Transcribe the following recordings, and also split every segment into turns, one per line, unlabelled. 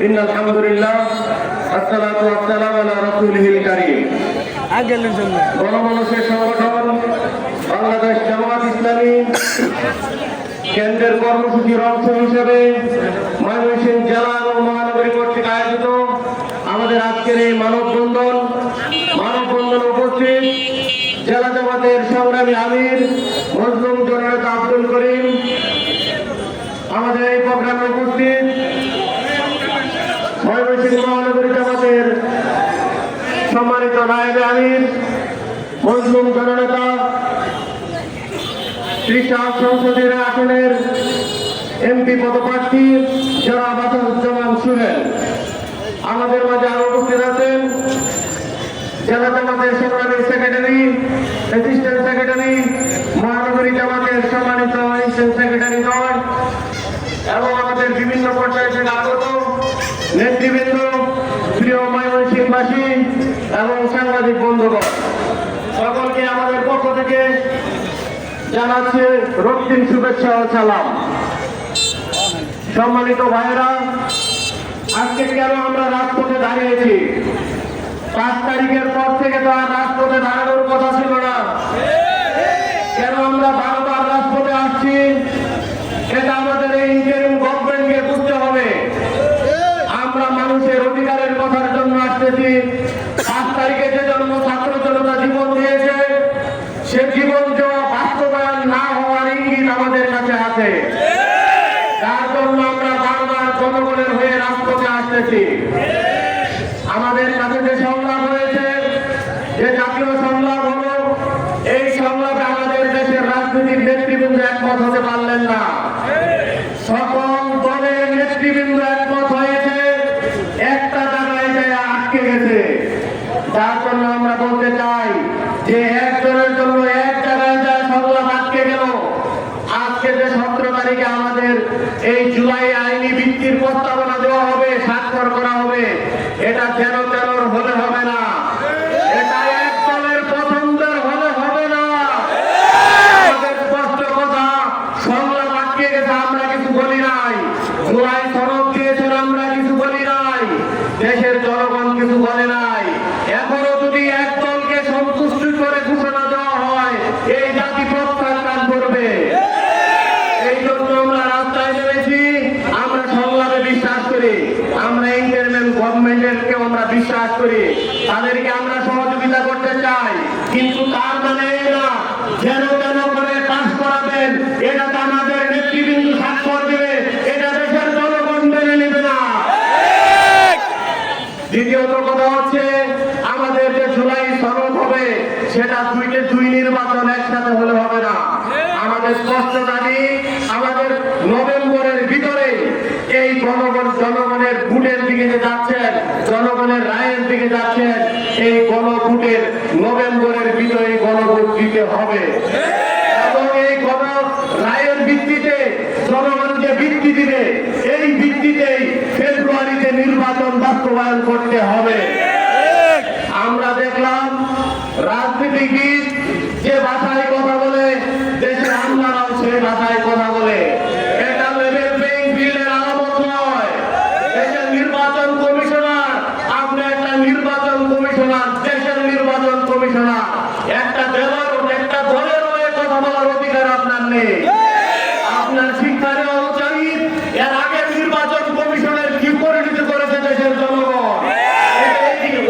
ইন্নাল হামদুলিল্লাহ আসসালাতু ওয়াসসালামু আলা রাসূলিল কারীম। গণমানুষের সংগঠন বাংলাদেশ জামাত ইসলামী কেন্দ্রের কর্মসূচির অংশ হিসেবে ময়মনসিংহ জেলা ও মহানগরী কর্তৃক আয়োজিত আমাদের আজকের এই মানববন্ধনে উপস্থিত জেলা জামাতের সংগ্রামী আমির মজলুম জননেতা আব্দুল করিম, আমাদের এই প্রোগ্রামে উপস্থিত ময়মনসিংহ মহানগরী জামাতের সম্মানিত নায়েবে আমির মজলুম জননেতা ত্রিশা সংসদীয় আসনের এমপি পদপ্রার্থী জনাব আসাদুজ্জামান সোহেল, আমাদের মাঝে আরো উপস্থিত আছেন জেলা জামাতের সংগ্রামী সেক্রেটারি, অ্যাসিস্ট্যান্ট সেক্রেটারি, মহানগরী জামাতের সম্মানিত অ্যাসিস্ট্যান্ট সেক্রেটারি দল এবং আমাদের বিভিন্ন পর্যায়ে থেকে আগত নেতৃবৃন্দ, প্রিয় ময়মনসিংহবাসী এবং সাংবাদিক বন্ধুগণ, সকলকে আমাদের পক্ষ থেকে জানাচ্ছে রক্তিম শুভেচ্ছা ও সালাম। সম্মানিত ভাইয়েরা, আজকে কেন আমরা রাজপথে দাঁড়িয়েছি? 5 তারিখের পর থেকে তো আর রাজপথে দাঁড়ানোর কথা ছিল না। কেন আমরা বারবার রাজপথে আসছি? এটা আমাদের এই ইন্টারিম গভর্নমেন্টকে বুঝতে হবে। আমরা মানুষের অধিকারের কথার জন্য আসতেছি। 5 তারিখে যে জন্য ছাত্র জনতা জীবন দিয়েছে, সে জীবন দেওয়া বাস্তবায়ন না হওয়ার ইঙ্গিত আমাদের কাছে আছে। তার জন্য আমরা বারবার জনগণের হয়ে রাজপথে আসতেছি। আমাদের কাছে যে সংলাপ হয়েছে, যে জাতীয় সংলাপ হলো, এই সংলাপে আমাদের দেশের রাজনৈতিক নেতৃবৃন্দ একমত হতে পারলেন না। সকল দলের নেতৃবৃন্দ একমত হয়েছে, একটা জায়গায় যায় আটকে গেছে। যার জন্য আমরা বলতে চাই যে একজনের জন্য এক জায়গায় যায় সংলাপ আটকে গেল। আজকে যে 17 তারিখে আমাদের এই জুলাই আইনি ভিত্তির প্রস্তাবনা দেওয়া হবে, স্বাক্ষর করা হবে, এটা যেন তেরোর হলে হবে না, এটা এক দলের পছন্দের হলে হবে না। আমাদের স্পষ্ট কথা, সংলাপ আটকে গেছে, আমরা কিছু বলি নাই। জুলাই সনদ দিয়েছেন, আমরা কিছু বলি নাই। দেশের জনগণ কিছু বলে নাই। এখনো যদি এক দলকে সন্তুষ্টি করে ঘোষণা দেওয়া হয়, এই জাতি প্রত্যাখ্যান করবে। এই জন্য আমরা রাস্তায় নেমেছি। আমরা সংলাপে বিশ্বাস করি, আমরা ইন্টারিম গভর্নমেন্টকে আমরা বিশ্বাস করি, তাদেরকে আমরা সহযোগিতা করতে চাই। কিন্তু তার মানে এই না যেন তেন করে পাস করাবেন, এটাতে আমাদের নেতৃবৃন্দ স্বাক্ষর দেবে, এটা দেশের জনগণ মেনে নেবে না। দ্বিতীয়ত কথা হচ্ছে, আমাদের যে জুলাই সনদ হবে, সেটা দুই নির্বাচন একসাথে হলে হবে না। আমাদের স্পষ্ট দাবি, আমাদের নভেম্বরের ভিতরে এই জনগণের ভোটের দিকে যে যাচ্ছেন, জনগণের রায়ের দিকে যাচ্ছেন, এই গণভোটের নভেম্বরের ভিতরে গণভোট দিতে হবে এবং এই রায়ের ভিত্তিতে জনগণ যে ভিত্তি দিবে, এই ভিত্তিতেই ফেব্রুয়ারিতে নির্বাচন বাস্তবায়ন করতে হবে। আমরা দেখলাম রাজনীতিবিদ যে ভাষায় কথা বলে, দেশের আমলারাও সে ভাষায় কথা বলে। এটা লেভেল প্লেইং ফিল্ডের আলামত নয়। দেশের নির্বাচন কমিশনার, আপনি একটা নির্বাচন কমিশনার, দেশের নির্বাচন কমিশনার, একটা দলের হয়ে কথা বলার অধিকার আপনার নেই। আপনার শিক্ষা নেওয়া উচিত, এর আগে নির্বাচন কমিশনের কি পরিণতি করেছে দেশের জনগণ,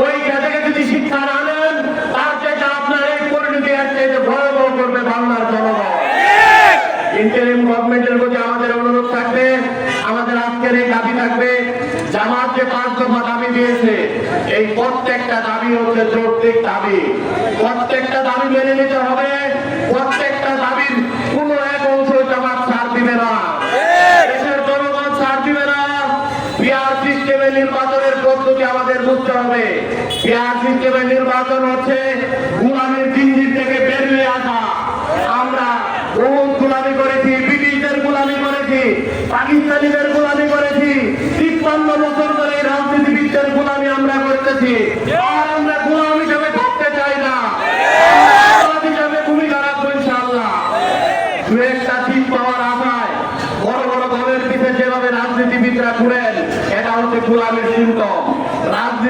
ওই থেকে যদি শিক্ষা না নেন, তার থেকে আপনার এই পরিণতি এর চাইতে ভয়াবহ করবে বাংলার জনগণ। ইন্টারিম গভর্নমেন্টের প্রতি আমাদের অনুরোধ থাকবে, আমাদের আজকের এই দাবি থাকবে, জামাত যে 5 দফা দাবি দিয়েছে, এই প্রত্যেকটা দাবি হচ্ছে যৌক্তিক দাবি। প্রত্যেকটা দাবি মেনে নিতে হবে। প্রত্যেকটা দাবির কোন এক অংশ জামাত ছাড় দিবে না, দেশের জনগণ ছাড় দিবে না। পিআর সিস্টেমে নির্বাচনের পদ্ধতি আমাদের বুঝতে হবে। পিআর সিস্টেমের নির্বাচন হচ্ছে গোলামীর জিঞ্জির থেকে বেরিয়ে আসা। আমরা বহুত গোলামি করেছি, ব্রিটিশদের গোলামি করেছি, পাকিস্তানিদের গোলামি করেছি, 53 বছর ধরে রাজনীতিবিদদের গোলামি আমরা করতেছি। আর আমরা গোলাম হিসেবে থাকতে চাই না, হিসাবে ভূমিকা রাখবো ইনশাআল্লাহ। দু একটা সিট পাওয়ার আশায় বড় বড় দলের পিছনে যেভাবে রাজনীতিবিদরা করেন, এটা হচ্ছে গোলামের সিম্পটম।